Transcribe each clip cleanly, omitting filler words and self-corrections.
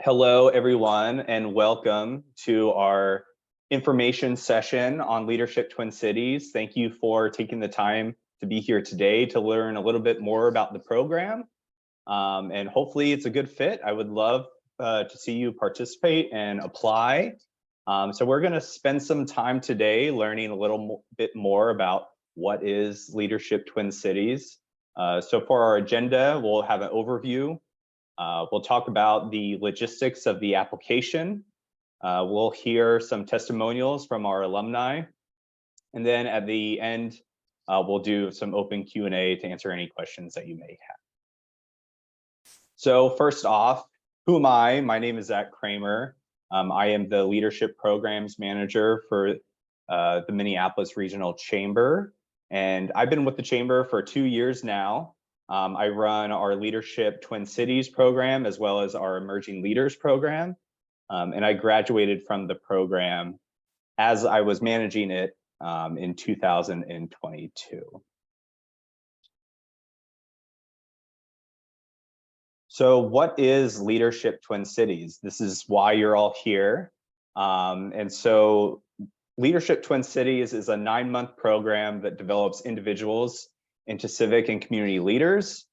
Hello, everyone, and welcome to our information session on Leadership Twin Cities. Thank you for taking the time to be here today to learn a little bit more about the program. And hopefully it's a good fit. I would love to see you participate and apply. So we're going to spend some time today learning a little bit more about what is Leadership Twin Cities. So for our agenda, we'll have an overview. We'll talk about the logistics of the application. We'll hear some testimonials from our alumni. And then at the end, we'll do some open Q&A to answer any questions that you may have. So first off, who am I? My name is Zach Kramer. I am the Leadership Programs Manager for the Minneapolis Regional Chamber. And I've been with the Chamber for 2 years now. I run our Leadership Twin Cities program as well as our Emerging Leaders program. And I graduated from the program as I was managing it in 2022. So what is Leadership Twin Cities? This is why you're all here. And so Leadership Twin Cities is a 9-month program that develops individuals into civic and community leaders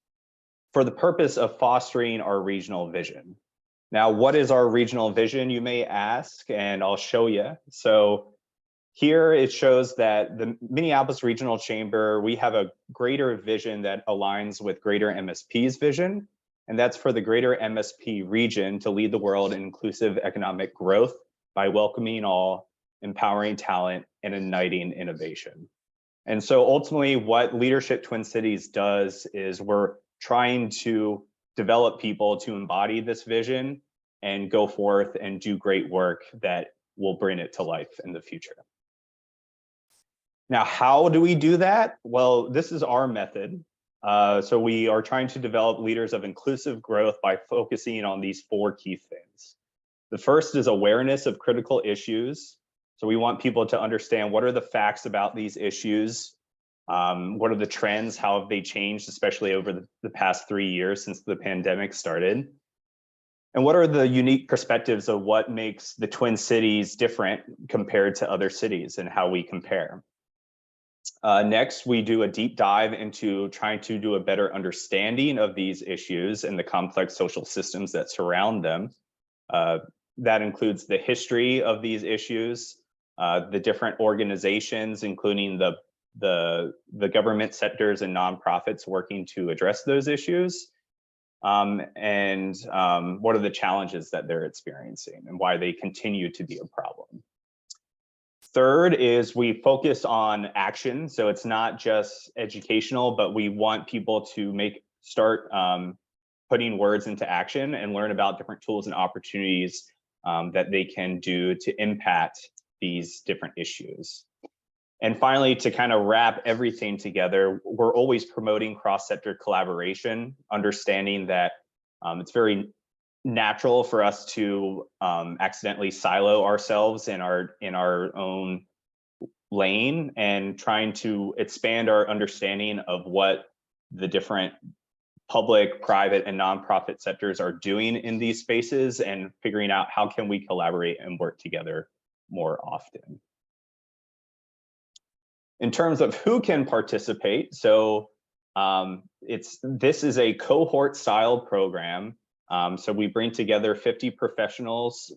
for the purpose of fostering our regional vision. Now, what is our regional vision, you may ask, and I'll show you. So here it shows that the Minneapolis Regional Chamber, we have a greater vision that aligns with Greater MSP's vision, and that's for the Greater MSP region to lead the world in inclusive economic growth by welcoming all, empowering talent, and igniting innovation. And so ultimately what Leadership Twin Cities does is we're trying to develop people to embody this vision and go forth and do great work that will bring it to life in the future. Now, how do we do that? Well, this is our method. So we are trying to develop leaders of inclusive growth by focusing on these 4 key things. The first is awareness of critical issues. So we want people to understand what are the facts about these issues, what are the trends, how have they changed, especially over the past 3 years since the pandemic started, and what are the unique perspectives of what makes the Twin Cities different compared to other cities and how we compare. Next, we do a deep dive into trying to do a better understanding of these issues and the complex social systems that surround them. That includes the history of these issues, the different organizations, including the government sectors and nonprofits working to address those issues, and what are the challenges that they're experiencing and why they continue to be a problem. Third is we focus on action. So it's not just educational, but we want people to start putting words into action and learn about different tools and opportunities that they can do to impact these different issues. And finally, to kind of wrap everything together, we're always promoting cross-sector collaboration, understanding that it's very natural for us to accidentally silo ourselves in our own lane, and trying to expand our understanding of what the different public, private, and nonprofit sectors are doing in these spaces, and figuring out how can we collaborate and work together more often. In terms of who can participate, so this is a cohort style program. So we bring together 50 professionals,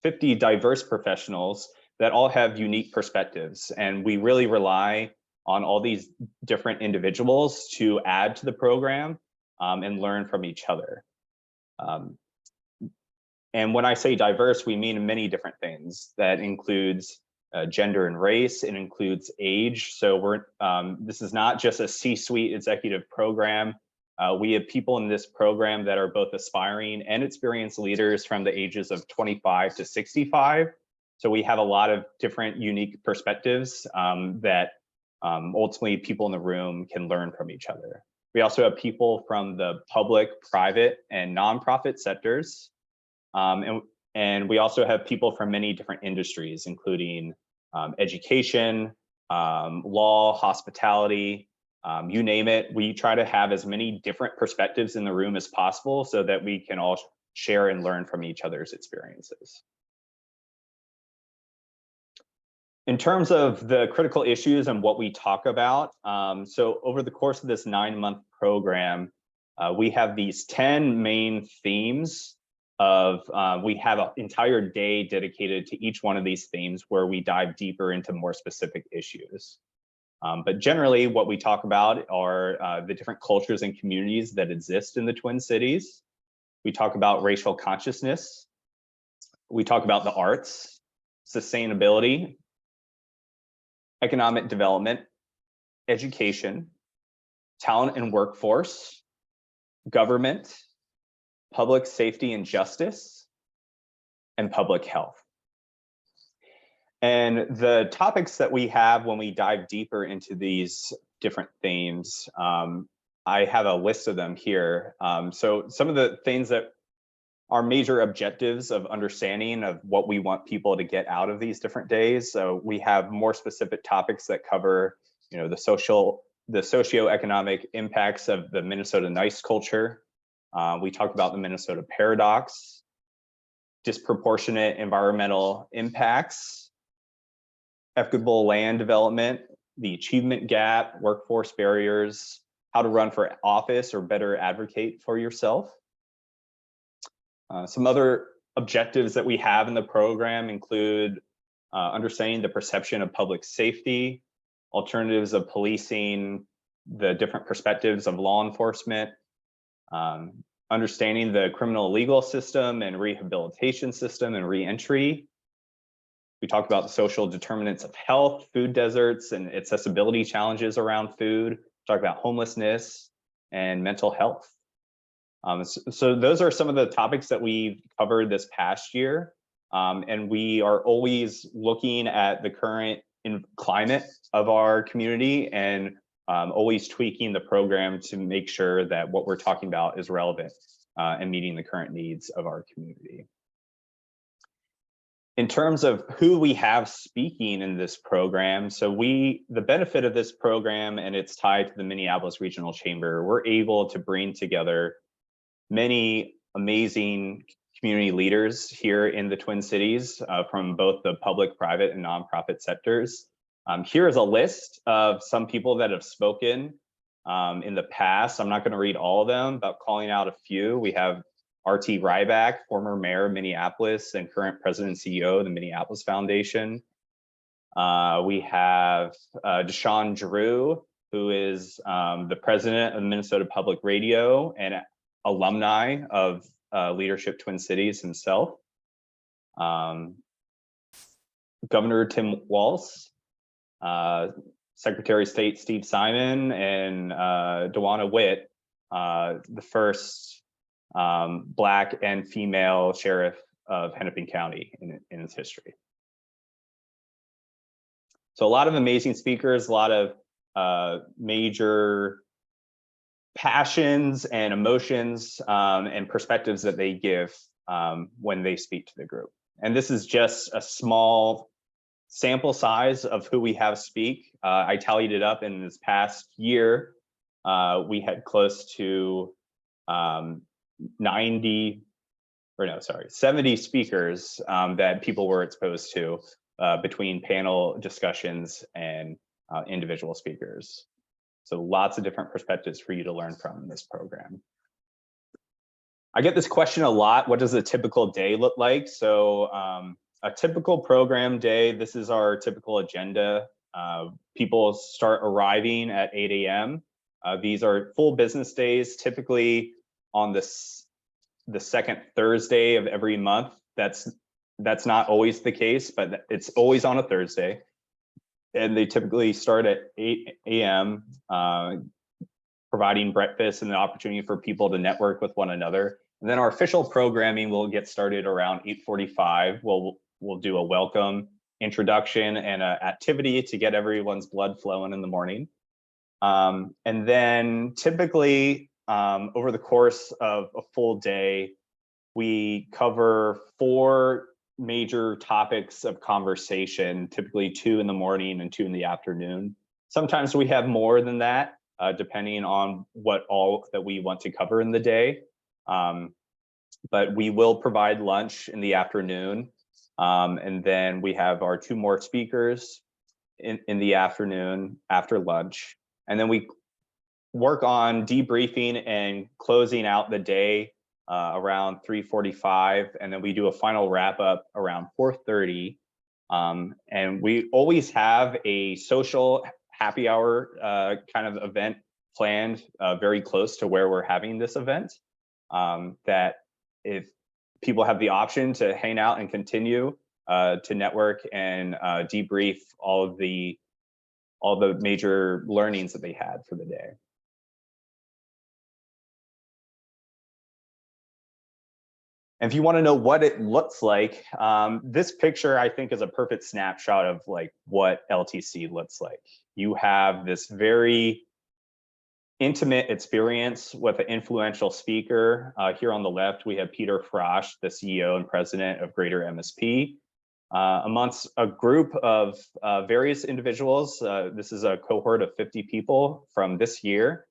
50 diverse professionals that all have unique perspectives, and we really rely on all these different individuals to add to the program and learn from each other. And when I say diverse, we mean many different things. That includes gender and race, it includes age. So this is not just a C-suite executive program. We have people in this program that are both aspiring and experienced leaders from the ages of 25 to 65. So we have a lot of different unique perspectives that ultimately people in the room can learn from each other. We also have people from the public, private, and nonprofit sectors. And we also have people from many different industries, including education, law, hospitality, you name it. We try to have as many different perspectives in the room as possible so that we can all share and learn from each other's experiences. In terms of the critical issues and what we talk about, so over the course of this 9-month program, we have these 10 main themes of, we have an entire day dedicated to each one of these themes where we dive deeper into more specific issues. But generally what we talk about are the different cultures and communities that exist in the Twin Cities. We talk about racial consciousness. We talk about the arts, sustainability, economic development, education, talent and workforce, government, public safety and justice, and public health. And the topics that we have when we dive deeper into these different themes, I have a list of them here. So some of the things that are major objectives of understanding of what we want people to get out of these different days. So we have more specific topics that cover, the socioeconomic impacts of the Minnesota nice culture. We talk about the Minnesota paradox, disproportionate environmental impacts, equitable land development, the achievement gap, workforce barriers, how to run for office or better advocate for yourself. Some other objectives that we have in the program include understanding the perception of public safety, alternatives of policing, the different perspectives of law enforcement, understanding the criminal legal system and rehabilitation system and reentry. We talked about the social determinants of health, food deserts, and accessibility challenges around food. Talk about homelessness and mental health. So those are some of the topics that we've covered this past year. And we are always looking at the current climate of our community and always tweaking the program to make sure that what we're talking about is relevant and meeting the current needs of our community. In terms of who we have speaking in this program, so the benefit of this program, and it's tied to the Minneapolis Regional Chamber, we're able to bring together many amazing community leaders here in the Twin Cities from both the public, private, and nonprofit sectors. Here is a list of some people that have spoken in the past. I'm not going to read all of them, but calling out a few. We have R.T. Ryback, former mayor of Minneapolis and current president and CEO of the Minneapolis Foundation. We have Deshaun Drew, who is the president of Minnesota Public Radio and alumni of Leadership Twin Cities himself. Governor Tim Walz, Secretary of State Steve Simon, and Dewana Witt, the first Black and female sheriff of Hennepin County in its history. So a lot of amazing speakers, a lot of major passions and emotions and perspectives that they give when they speak to the group. And this is just a small sample size of who we have speak. I tallied it up in this past year. We had close to 70 speakers that people were exposed to between panel discussions and individual speakers. So lots of different perspectives for you to learn from in this program. I get this question a lot. What does a typical day look like? So a typical program day, this is our typical agenda. People start arriving at 8 a.m. These are full business days, typically on the second Thursday of every month. That's not always the case, but it's always on a Thursday. And they typically start at 8 a.m., providing breakfast and the opportunity for people to network with one another. And then our official programming will get started around 8:45. We'll do a welcome, introduction, and an activity to get everyone's blood flowing in the morning. And then typically over the course of a full day, we cover 4 major topics of conversation, typically 2 in the morning and 2 in the afternoon. Sometimes we have more than that, depending on what all that we want to cover in the day. but we will provide lunch in the afternoon. And then we have our 2 more speakers in the afternoon after lunch. And then we work on debriefing and closing out the day around 3:45, and then we do a final wrap up around 4:30. And we always have a social happy hour kind of event planned very close to where we're having this event, that if people have the option to hang out and continue to network and debrief all the major learnings that they had for the day. And if you want to know what it looks like, this picture I think is a perfect snapshot of like what LTC looks like. You have this very intimate experience with an influential speaker. Here on the left, we have Peter Frosch, the CEO and president of Greater MSP, amongst a group of various individuals. This is a cohort of 50 people from this year.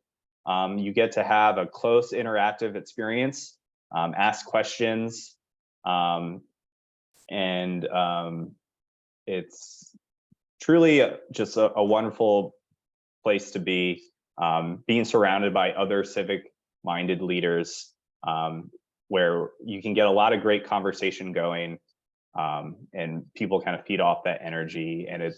You get to have a close interactive experience, ask questions, and it's truly just a wonderful place to be, being surrounded by other civic-minded leaders, where you can get a lot of great conversation going, and people kind of feed off that energy. And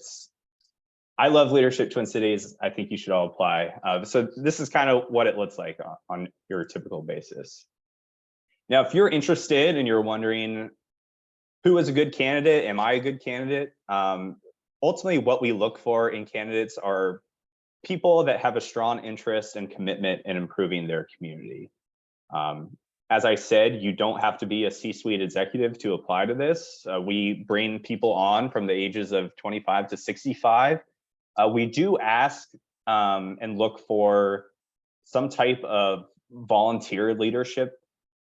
I love leadership Twin Cities. I think you should all apply. So this is kind of what it looks like on your typical basis. Now, if you're interested and you're wondering who is a good candidate, am I a good candidate? Ultimately, what we look for in candidates are people that have a strong interest and commitment in improving their community. As I said, you don't have to be a C-suite executive to apply to this. We bring people on from the ages of 25 to 65. We do ask and look for some type of volunteer leadership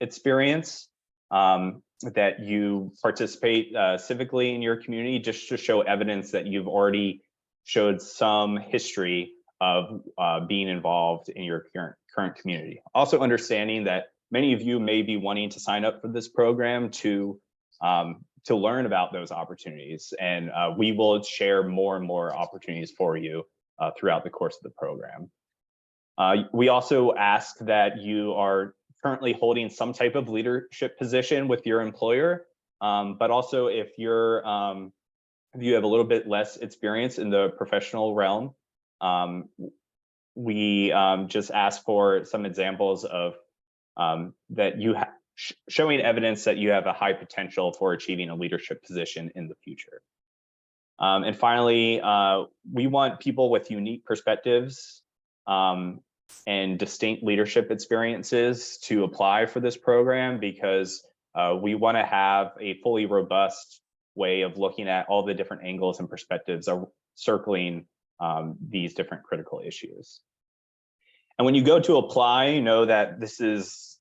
experience, that you participate civically in your community, just to show evidence that you've already showed some history of being involved in your current community. Also understanding that many of you may be wanting to sign up for this program to learn about those opportunities, and we will share more and more opportunities for you throughout the course of the program. We also ask that you are currently holding some type of leadership position with your employer, but also if you have a little bit less experience in the professional realm, we just ask for some examples of that you showing evidence that you have a high potential for achieving a leadership position in the future. And finally, we want people with unique perspectives and distinct leadership experiences to apply for this program, because we want to have a fully robust way of looking at all the different angles and perspectives of circling these different critical issues. And when you go to apply, you know that this is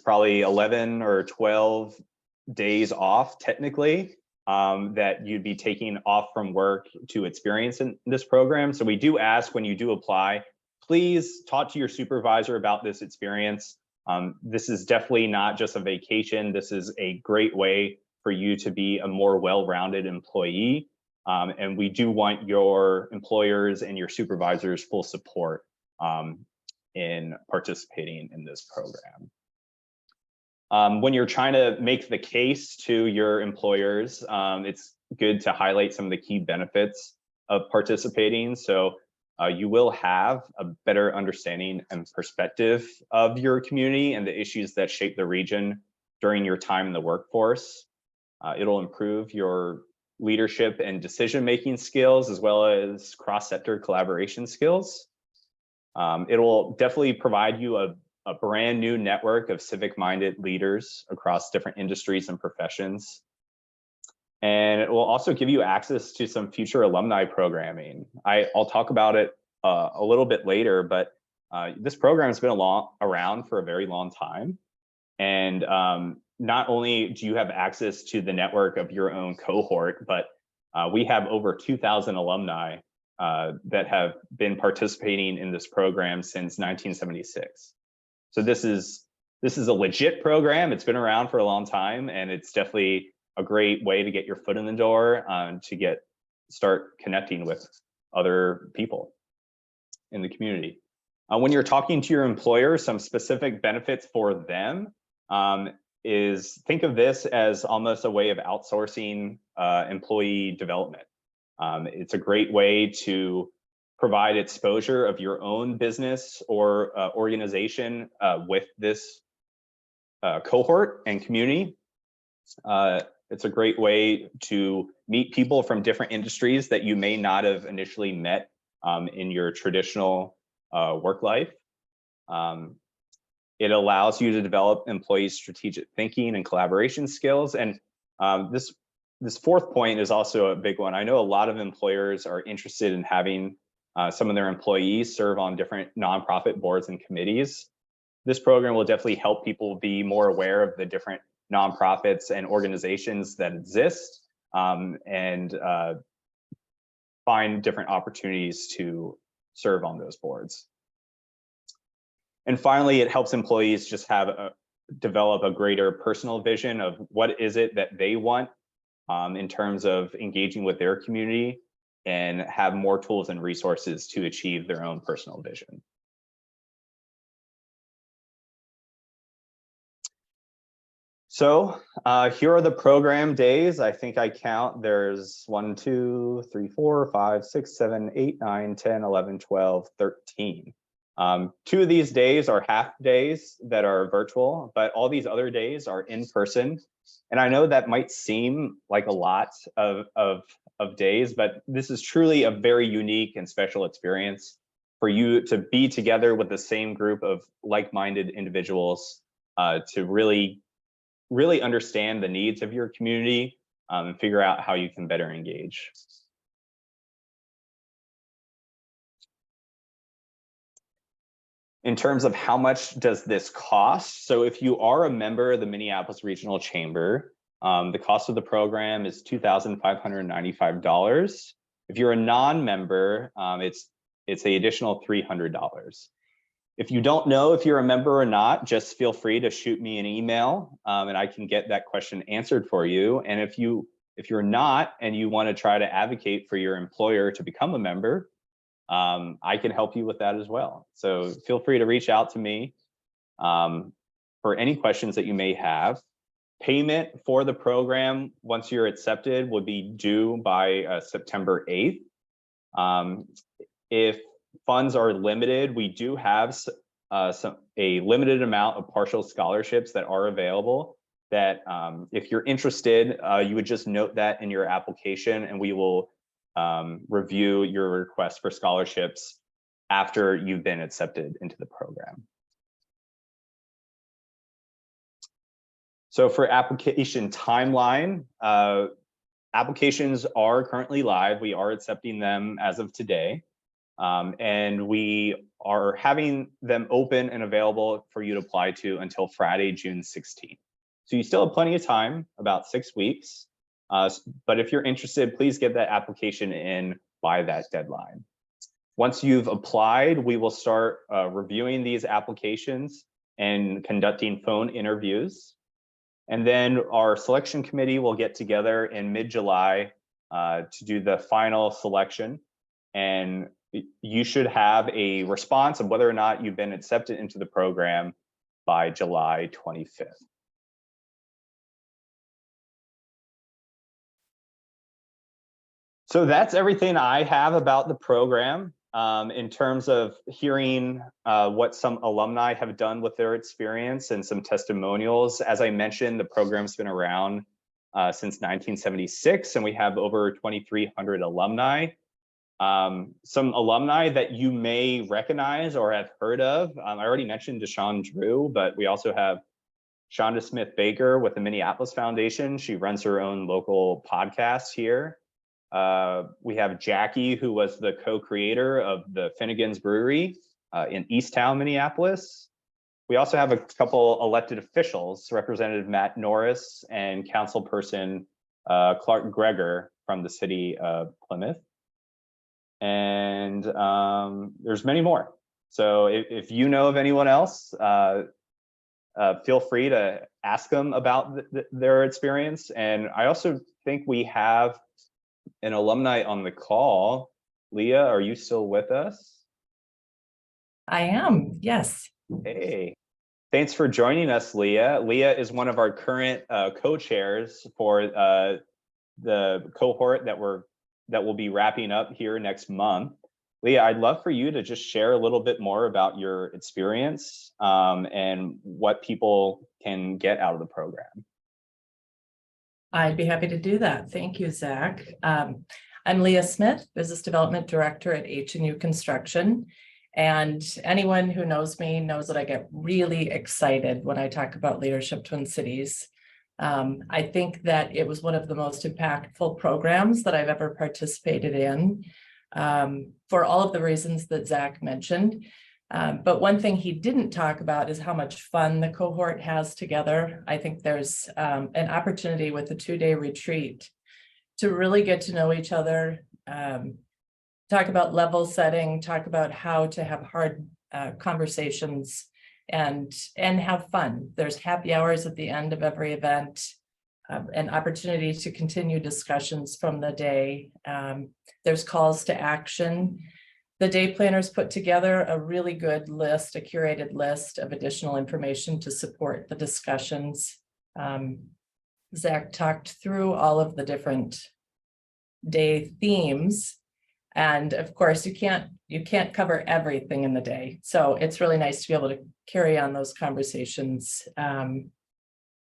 probably 11 or 12 days off technically, that you'd be taking off from work to experience in this program. So we do ask, when you do apply, please talk to your supervisor about this experience. This is definitely not just a vacation. This is a great way for you to be a more well-rounded employee. And we do want your employers and your supervisors' full support in participating in this program. When you're trying to make the case to your employers, it's good to highlight some of the key benefits of participating. So you will have a better understanding and perspective of your community and the issues that shape the region during your time in the workforce. It'll improve your leadership and decision-making skills, as well as cross-sector collaboration skills. It will definitely provide you a brand new network of civic-minded leaders across different industries and professions. And it will also give you access to some future alumni programming. I'll talk about it a little bit later, but this program has been around for a very long time. And not only do you have access to the network of your own cohort, but we have over 2,000 alumni that have been participating in this program since 1976. So this is This is a legit program. It's been around for a long time, and it's definitely a great way to get your foot in the door, to start connecting with other people in the community. When you're talking to your employer, some specific benefits for them is think of this as almost a way of outsourcing employee development. It's a great way to provide exposure of your own business or organization with this cohort and community. It's a great way to meet people from different industries that you may not have initially met in your traditional work life. It allows you to develop employees' strategic thinking and collaboration skills. And this fourth point is also a big one. I know a lot of employers are interested in having some of their employees serve on different nonprofit boards and committees. This program will definitely help people be more aware of the different nonprofits and organizations that exist, and find different opportunities to serve on those boards. And finally, it helps employees just develop a greater personal vision of what is it that they want in terms of engaging with their community, and have more tools and resources to achieve their own personal vision. So here are the program days. I think I count, there's 1, 2, 3, 4, 5, 6, 7, 8, 9, 10, 11, 12, 13. 2 of these days are half days that are virtual, but all these other days are in person. And I know that might seem like a lot of days, but this is truly a very unique and special experience for you to be together with the same group of like-minded individuals to really understand the needs of your community and figure out how you can better engage. In terms of how much does this cost? So if you are a member of the Minneapolis Regional Chamber, the cost of the program is $2,595. If you're a non-member, it's the additional $300. If you don't know if you're a member or not, just feel free to shoot me an email, and I can get that question answered for you. And if you're not and you want to try to advocate for your employer to become a member, I can help you with that as well. So feel free to reach out to me for any questions that you may have. Payment for the program, once you're accepted, would be due by September 8th. If funds are limited, we do have a limited amount of partial scholarships that are available that if you're interested, you would just note that in your application, and we will review your request for scholarships after you've been accepted into the program. So for application timeline, applications are currently live. We are accepting them as of today. And we are having them open and available for you to apply to until Friday, June 16th. So you still have plenty of time, about 6 weeks. But if you're interested, please get that application in by that deadline. Once you've applied, we will start reviewing these applications and conducting phone interviews. And then our selection committee will get together in mid-July to do the final selection. And you should have a response of whether or not you've been accepted into the program by July 25th. So that's everything I have about the program in terms of hearing what some alumni have done with their experience and some testimonials. As I mentioned, the program's been around since 1976, and we have over 2,300 alumni. Some alumni that you may recognize or have heard of. I already mentioned Deshawn Drew, but we also have Shonda Smith Baker with the Minneapolis Foundation. She runs her own local podcast here. We have Jackie, who was the co-creator of the Finnegan's Brewery in Easttown, Minneapolis. We also have a couple elected officials, Representative Matt Norris and Councilperson Clark Greger from the city of Plymouth. And there's many more. So if you know of anyone else, feel free to ask them about their experience. And I also think we have an alumni on the call. Leah, are you still with us? I am, yes. Hey, thanks for joining us, Leah. Leah is one of our current co-chairs for the cohort that will be wrapping up here next month. Leah, I'd love for you to just share a little bit more about your experience and what people can get out of the program. I'd be happy to do that. Thank you, Zach. I'm Leah Smith, Business Development Director at H&U Construction. And anyone who knows me knows that I get really excited when I talk about Leadership Twin Cities. I think that it was one of the most impactful programs that I've ever participated in, for all of the reasons that Zach mentioned. But one thing he didn't talk about is how much fun the cohort has together. I think there's an opportunity with the 2-day retreat to really get to know each other, talk about level setting, talk about how to have hard conversations and have fun. There's happy hours at the end of every event, an opportunity to continue discussions from the day. There's calls to action. The day planners put together a really good list, a curated list of additional information to support the discussions. Zach talked through all of the different day themes. And of course, you can't cover everything in the day. So it's really nice to be able to carry on those conversations.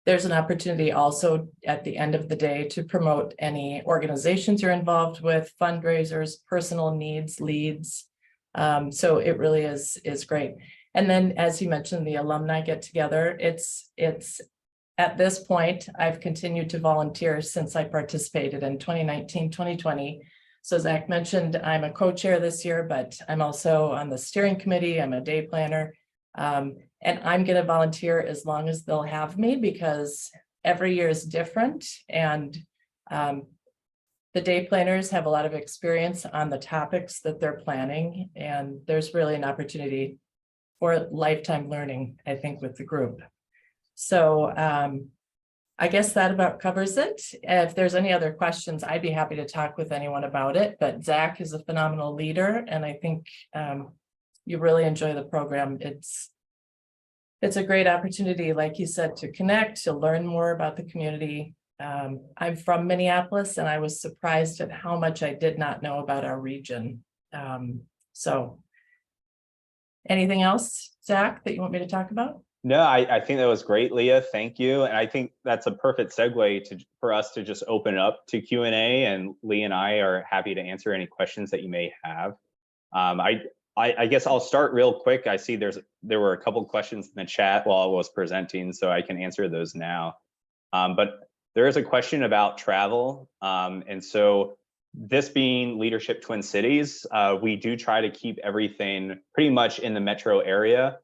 There's an opportunity also at the end of the day to promote any organizations you're involved with, fundraisers, personal needs, leads. So it really is great. And then, as you mentioned, the alumni get together. It's at this point, I've continued to volunteer since I participated in 2019, 2020. So Zach mentioned I'm a co-chair this year, but I'm also on the steering committee. I'm a day planner. And I'm going to volunteer as long as they'll have me, because every year is different. And the day planners have a lot of experience on the topics that they're planning. And there's really an opportunity for lifetime learning, I think, with the group. So I guess that about covers it. If there's any other questions, I'd be happy to talk with anyone about it. But Zach is a phenomenal leader, and I think you really enjoy the program. It's a great opportunity, like you said, to connect, to learn more about the community. I'm from Minneapolis, and I was surprised at how much I did not know about our region. So anything else, Zach, that you want me to talk about? No, I think that was great, Leah. Thank you. And I think that's a perfect segue for us to just open up to Q&A, and Lee and I are happy to answer any questions that you may have. I guess I'll start real quick. I see there were a couple of questions in the chat while I was presenting, so I can answer those now. But there is a question about travel. And so this being Leadership Twin Cities, we do try to keep everything pretty much in the metro area.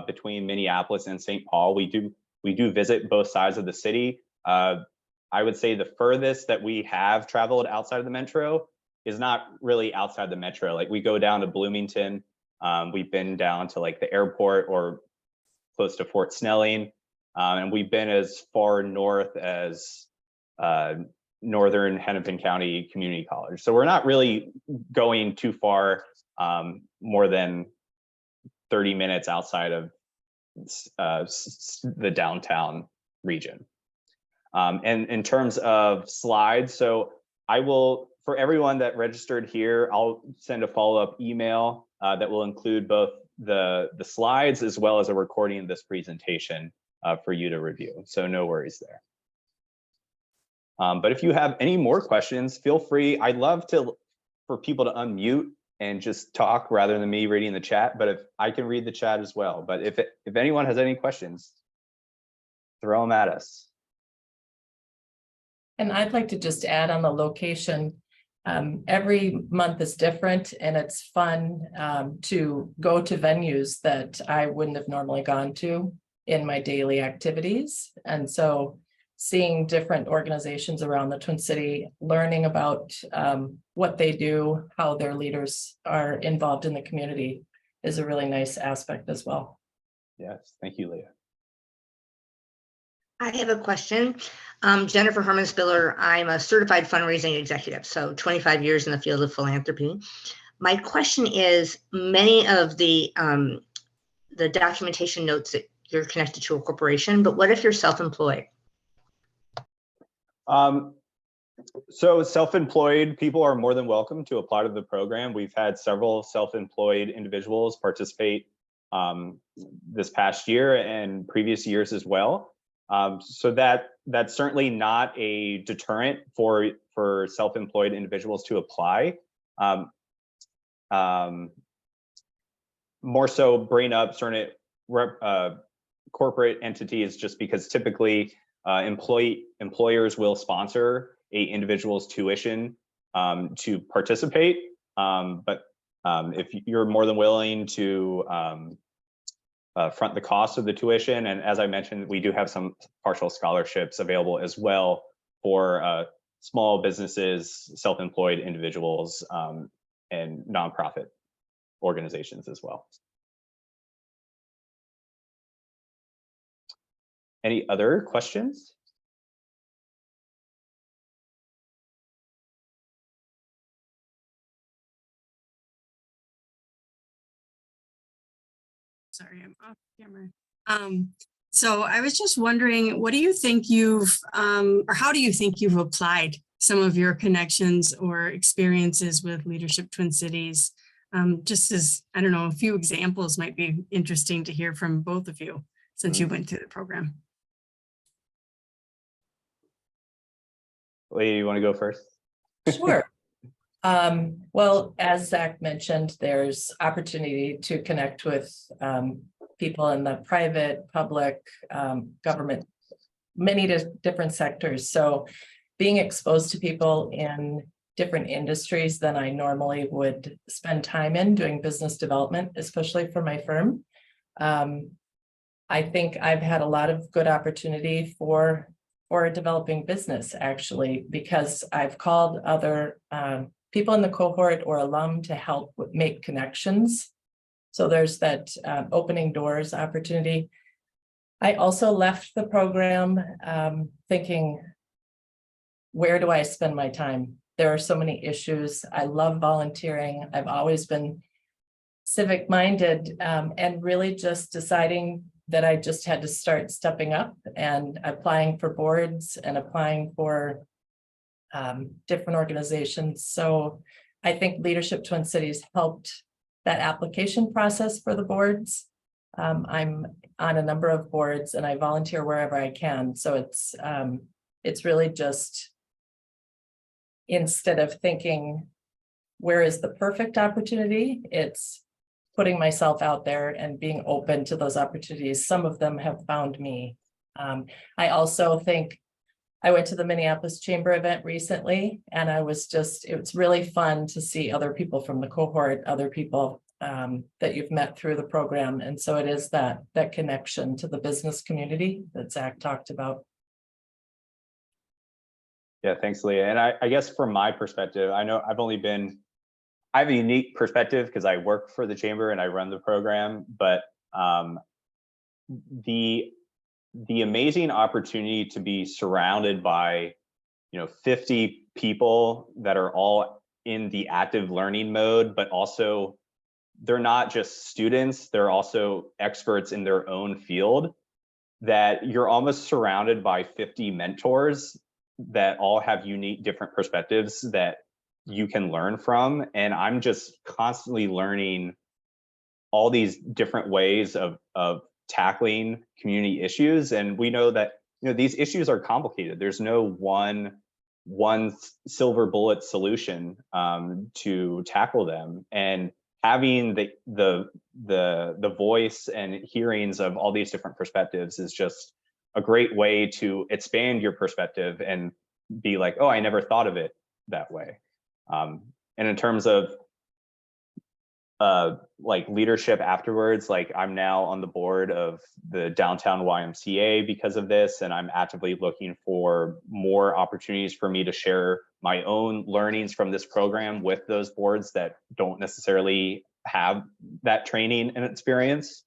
Between Minneapolis and St. Paul, we do visit both sides of the city. I would say the furthest that we have traveled outside of the metro is not really outside the metro. Like, we go down to Bloomington. We've been down to like the airport or close to Fort Snelling, and we've been as far north as Northern Hennepin County Community College. So we're not really going too far, more than 30 minutes outside of the downtown region. And in terms of slides, so I will, for everyone that registered here, I'll send a follow-up email that will include both the slides as well as a recording of this presentation for you to review. So no worries there. But if you have any more questions, feel free. I'd love for people to unmute and just talk rather than me reading the chat, but if I can read the chat as well. But if anyone has any questions, throw them at us. And I'd like to just add on the location. Every month is different, and it's fun to go to venues that I wouldn't have normally gone to in my daily activities. And so seeing different organizations around the Twin City, learning about what they do, how their leaders are involved in the community is a really nice aspect as well. Yes, thank you, Leah. I have a question. Jennifer Herman Spiller. I'm a certified fundraising executive, so 25 years in the field of philanthropy. My question is, many of the documentation notes that you're connected to a corporation, but what if you're self-employed? So self-employed people are more than welcome to apply to the program. We've had several self-employed individuals participate this past year and previous years as well. So that's certainly not a deterrent for self-employed individuals to apply. More so bring up certain corporate entities just because typically employers will sponsor a individual's tuition to participate. But if you're more than willing to front the cost of the tuition, and as I mentioned, we do have some partial scholarships available as well for small businesses, self-employed individuals, and nonprofit organizations as well. Any other questions? Sorry, I'm off camera. So I was just wondering, what do you think you've, or how do you think you've applied some of your connections or experiences with Leadership Twin Cities? Just as, I don't know, a few examples might be interesting to hear from both of you since you went through the program. Lee, you want to go first? Sure. Well, as Zach mentioned, there's opportunity to connect with people in the private, public, government, many different sectors. So being exposed to people in different industries than I normally would spend time in doing business development, especially for my firm. I think I've had a lot of good opportunity for a developing business, actually, because I've called other people in the cohort or alum to help make connections. So there's that opening doors opportunity. I also left the program thinking, where do I spend my time? There are so many issues. I love volunteering. I've always been civic minded, and really just deciding that I just had to start stepping up and applying for boards and applying for different organizations. So I think Leadership Twin Cities helped that application process for the boards. I'm on a number of boards and I volunteer wherever I can. So it's really just, instead of thinking, where is the perfect opportunity? It's putting myself out there and being open to those opportunities. Some of them have found me. I also think I went to the Minneapolis Chamber event recently, and it was really fun to see other people from the cohort, other people that you've met through the program. And so it is that connection to the business community that Zach talked about. Yeah, thanks, Leah. And I guess from my perspective, I know I have a unique perspective because I work for the Chamber and I run the program, but the amazing opportunity to be surrounded by 50 people that are all in the active learning mode, but also they're not just students, they're also experts in their own field, that you're almost surrounded by 50 mentors that all have unique different perspectives that you can learn from. And I'm just constantly learning all these different ways of tackling community issues. And we know that these issues are complicated. There's no one silver bullet solution to tackle them. And having the voice and hearings of all these different perspectives is just a great way to expand your perspective and be like, oh, I never thought of it that way. And in terms of like leadership afterwards, like I'm now on the board of the downtown YMCA because of this, and I'm actively looking for more opportunities for me to share my own learnings from this program with those boards that don't necessarily have that training and experience.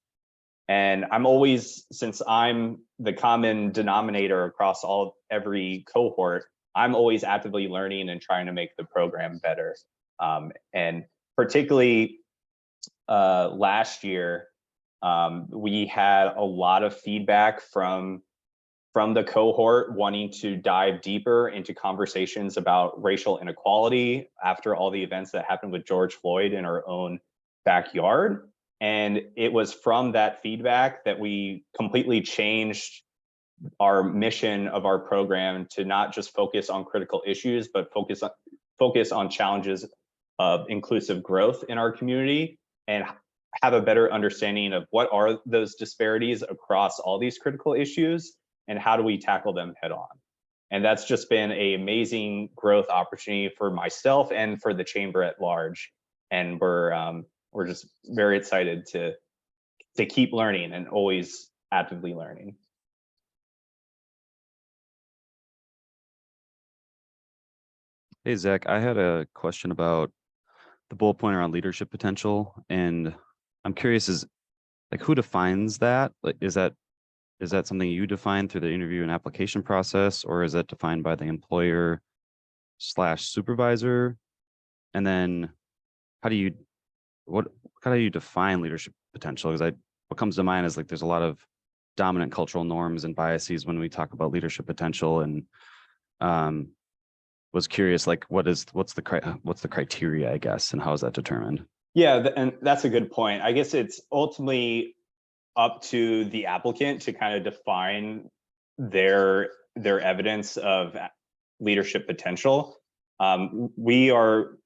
And I'm always, since I'm the common denominator across every cohort, I'm always actively learning and trying to make the program better. And particularly last year, we had a lot of feedback from the cohort wanting to dive deeper into conversations about racial inequality after all the events that happened with George Floyd in our own backyard. And it was from that feedback that we completely changed our mission of our program to not just focus on critical issues, but focus on challenges of inclusive growth in our community and have a better understanding of what are those disparities across all these critical issues and how do we tackle them head on. And that's just been an amazing growth opportunity for myself and for the chamber at large. And we're just very excited to keep learning and always actively learning. Hey, Zach, I had a question about the bullet point around leadership potential. And I'm curious, is like, who defines that? Like, is that something you define through the interview and application process, or is that defined by the employer / supervisor? And then how do you define leadership potential? Because what comes to mind is like, there's a lot of dominant cultural norms and biases when we talk about leadership potential, and was curious, like, what's the criteria, I guess, and how is that determined? Yeah, and that's a good point. I guess it's ultimately up to the applicant to kind of define their evidence of leadership potential. We are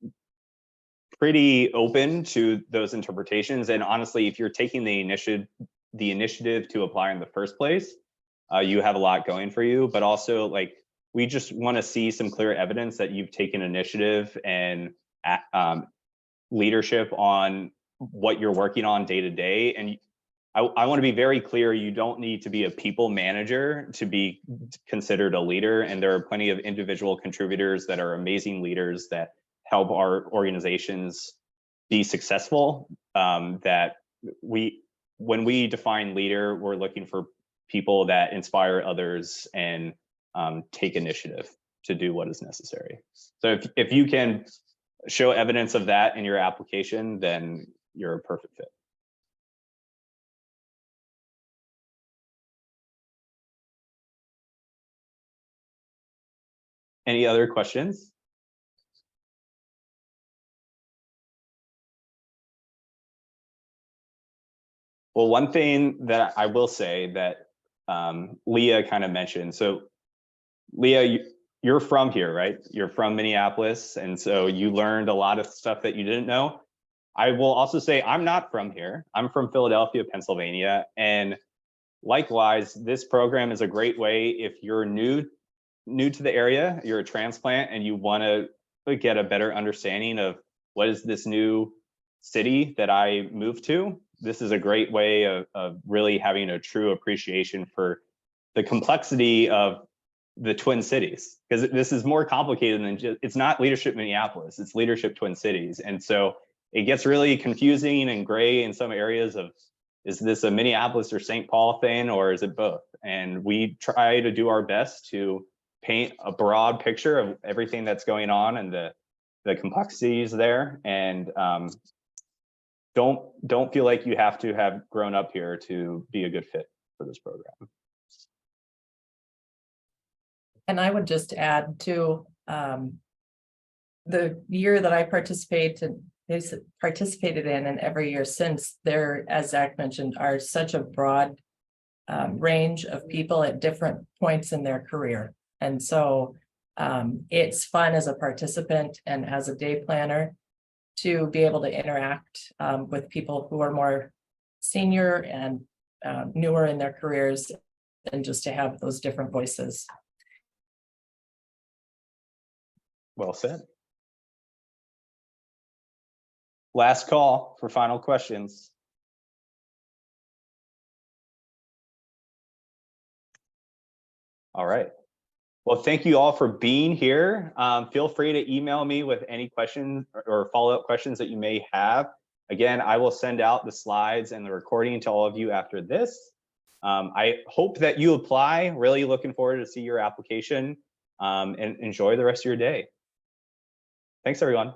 pretty open to those interpretations, and honestly, if you're taking the initiative to apply in the first place, you have a lot going for you. But also, like, we just want to see some clear evidence that you've taken initiative and leadership on what you're working on day to day. And I want to be very clear, you don't need to be a people manager to be considered a leader. And there are plenty of individual contributors that are amazing leaders that help our organizations be successful. That when we define leader, we're looking for people that inspire others and take initiative to do what is necessary. So if you can show evidence of that in your application, then you're a perfect fit. Any other questions? Well, one thing that I will say that Leah kind of mentioned. So Leah, you're from here, right? You're from Minneapolis. And so you learned a lot of stuff that you didn't know. I will also say I'm not from here. I'm from Philadelphia, Pennsylvania. And likewise, this program is a great way if you're new to the area, you're a transplant and you want to get a better understanding of what is this new city that I moved to. This is a great way of really having a true appreciation for the complexity of the Twin Cities, because this is more complicated than just, it's not leadership Minneapolis, it's leadership Twin Cities. And so it gets really confusing and gray in some areas of, is this a Minneapolis or St. Paul thing, or is it both? And we try to do our best to paint a broad picture of everything that's going on and the complexities there. And don't feel like you have to have grown up here to be a good fit for this program. And I would just add to the year that I participated in, and every year since, there, as Zach mentioned, are such a broad range of people at different points in their career. And so it's fun as a participant and as a day planner to be able to interact with people who are more senior and newer in their careers, and just to have those different voices. Well said. Last call for final questions. All right. Well, thank you all for being here. Feel free to email me with any questions or follow-up questions that you may have. Again, I will send out the slides and the recording to all of you after this. I hope that you apply. Really looking forward to see your application, and enjoy the rest of your day. Thanks, everyone.